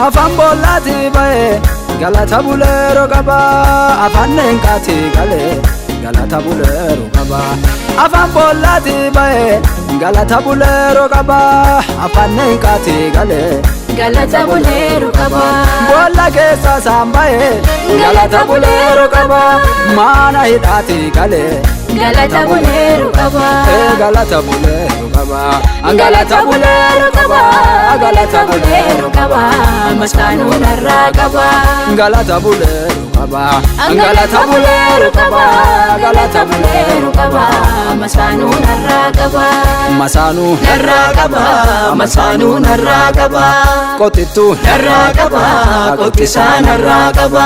afaan bollaati bahe galata buleero qaba afaan neenqaati galee galata buleero qaba afaan bollaati bahe galata buleero qaba afaan neenqaati galee galata buleero qaba bolla keessa sambaye galata buleero qaba mana hidhaati galee galata buleero qaba galata buleero qaba galata buleero qaba galata buleero qaba masaanu narra qaba galata buleero qaba galata buleero qaba galata buleero qaba masaanu narra qaba masaanu narra qaba masaanu narra qaba qotitu narra qaba qotisa narra qaba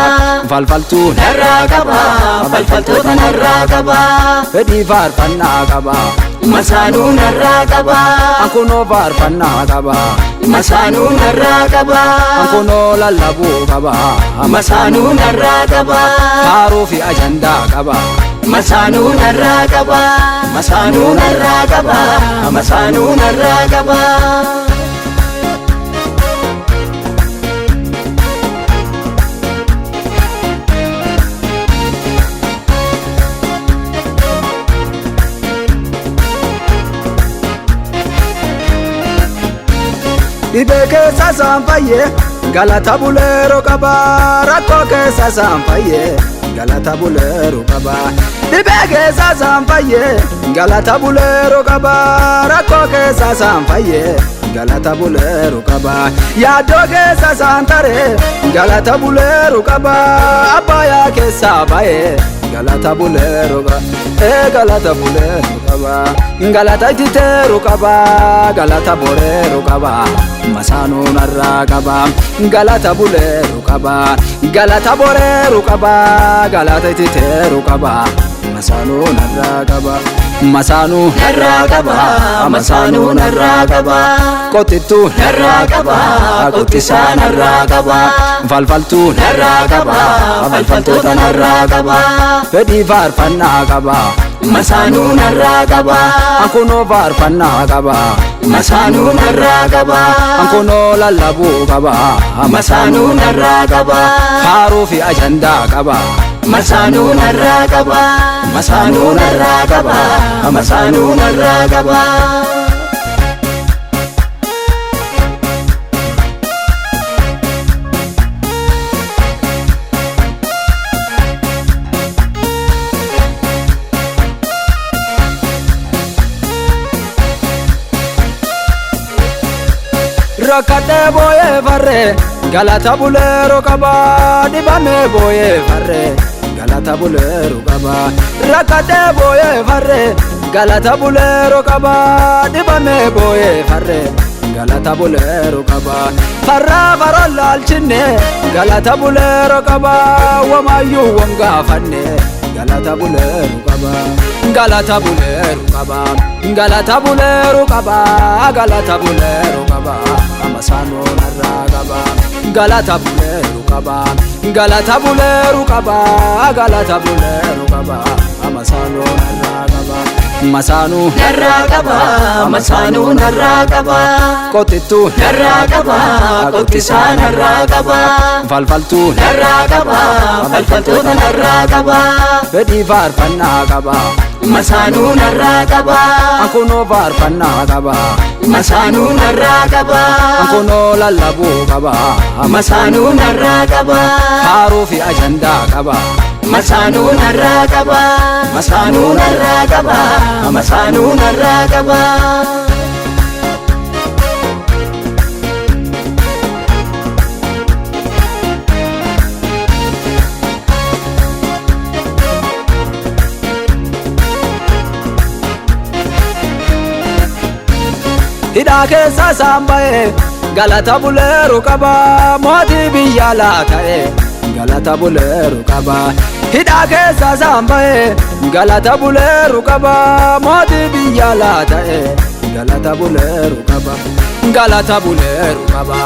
falfaltu narra qaba falfaltoota narra qaba fedhi faarfannaa qaba masaanu narra qaba ankunoo faarfannaa qaba masaanu narra qaba ankunoo lallabuu qaba masaanu narra qaba faaruu fi ajandaa qaba masaanu narra qaba masaanu narra qaba masaanu narra qaba dhibee keessa saanfayye galata buleero qaba rakkoo keessa saanfayye galata buleero qaba dhibee keessa saanfayye galata buleero qaba rakkoo keessa saanfayye galata buleero qaba yaaddoo keessa saantare galata buleero qaba abbayaa keessa baye galata buleero qaba galata buleero qaba galata ititeero qaba galata boreero qaba masaanu narra qaba galata buleero qaba galata boreero qaba galata ititeero qaba masaanu narra qaba masaanu narra qaba masaanu narra qaba qotitu narra qaba qotisa narra qaba falfaltu narra qaba falfaltoota narra qaba fedhi faarfannaa qaba masaanu narra qaba ankunoo faarfannaa qaba masaanu narra qaba ankunoo lallabuu qaba masaanu narra qaba faaruu fi ajandaa qaba masaanu narra qaba masaanu narra qaba masaanu narra qaba rakkadhe booyee farre galata buleero qaba dhibame booyee farre galata buleero qaba rakkadhe booyee farre galata buleero qaba dhibame booyee farre galata buleero qaba farra faroon laalchinne galata buleero qaba wamaayyuu wangaafanne galata buleero qaba galata buleero qaba galata buleero qaba galata buleero qaba masaanu narra qaba galata buleero qaba galata buleero qaba galata buleero qaba masaanu narra qaba masaanu narra qaba masaanu narra qaba qotitu narra qaba qotisa narra qaba falfaltu narra qaba falfaltoota narra qaba fedhi faarfannaa qaba masaanu narra qaba ankunoo faarfannaa qaba masaanu narra qaba ankunoo lallabuu qaba masaanu narra qaba faaruu fi ajandaa qaba masaanu narra qaba masaanu narra qaba masaanu narra qaba hidhaa keessa saambaye galata buleero qaba mootii biyya laata'e galata buleero qaba hidhaa keessa saambaye galata buleero qaba mootii biyya laata'e galata buleero qaba galata buleero qaba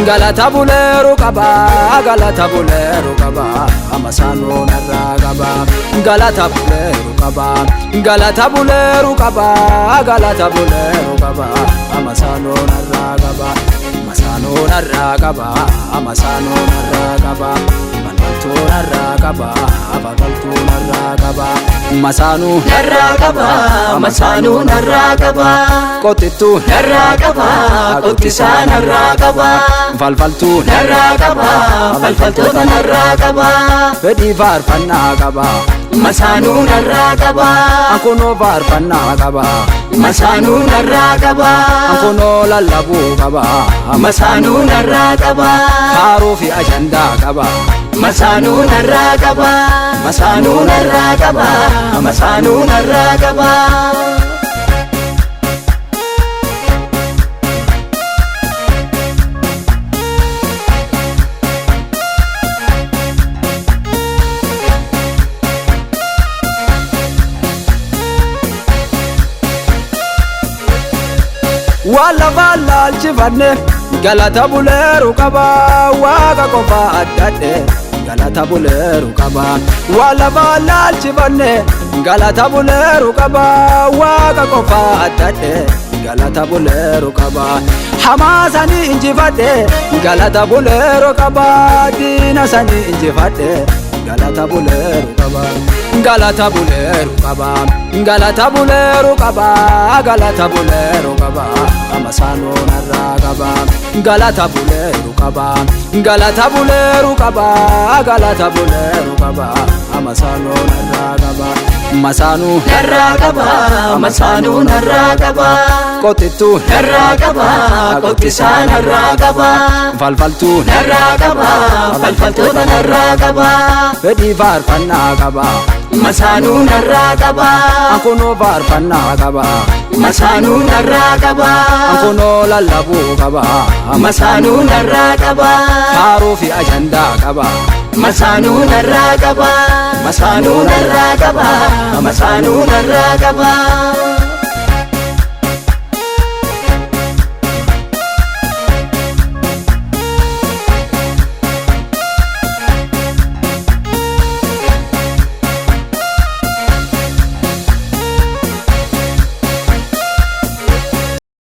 galata buleero qaba galata buleero qaba masaanu narra qaba galata buleero qaba galata buleero qaba galata buleero qaba masaanu narra qaba Masaanuu narraa qaba masaanuu narraa qaba balbaltuu narraa qaba balbaltuu narraa qaba masaanuu narraa qaba masaanuu narraa qaba qotittuu narraa qaba qottisaa narraa qaba falfaltuu narraa qaba falfaltoota narraa qaba fedhii faarfannaa qaba masaanuu narraa qaba ankunoo faarfannaa qaba masaanuu narraa qaba ankunoo lallabuu qaba masaanuu narraa qaba faaruu fi ajandaa qaba masaanuu narraa qaba masaanuu narraa qaba masaanuu narraa qaba Walla balaalchifanne galata buleeru qaba waaqa qofa addadhe galata buleeru qaba walla balaalchifanne galata buleeru qaba waaqa qofa addadhe galata buleeru qaba hamaa sanii injifadhe galata buleeru qaba diina sanii injifadhe galata buleeru qaba galata buleeru qaba galata buleeru qaba galata buleeru qaba masaanuu narraa qaba galata buleeru qaba galata buleeru qaba galata buleeru qaba masaanuu narraa qaba masaanuu narraa qaba masaanuu narraa qaba qotittuu narraa qaba qottisaa narraa qaba falfaltuu narraa qaba falfaltoota narraa qaba fedhii faarfannaa qaba masaanuu narraa qaba ankunoo faarfannaa qaba masaanuu narraa qaba ankunoo lallabuu qaba masaanuu narraa qaba faaruu fi ajandaa qaba masaanuu narraa qaba masaanuu narraa qaba masaanuu narraa qaba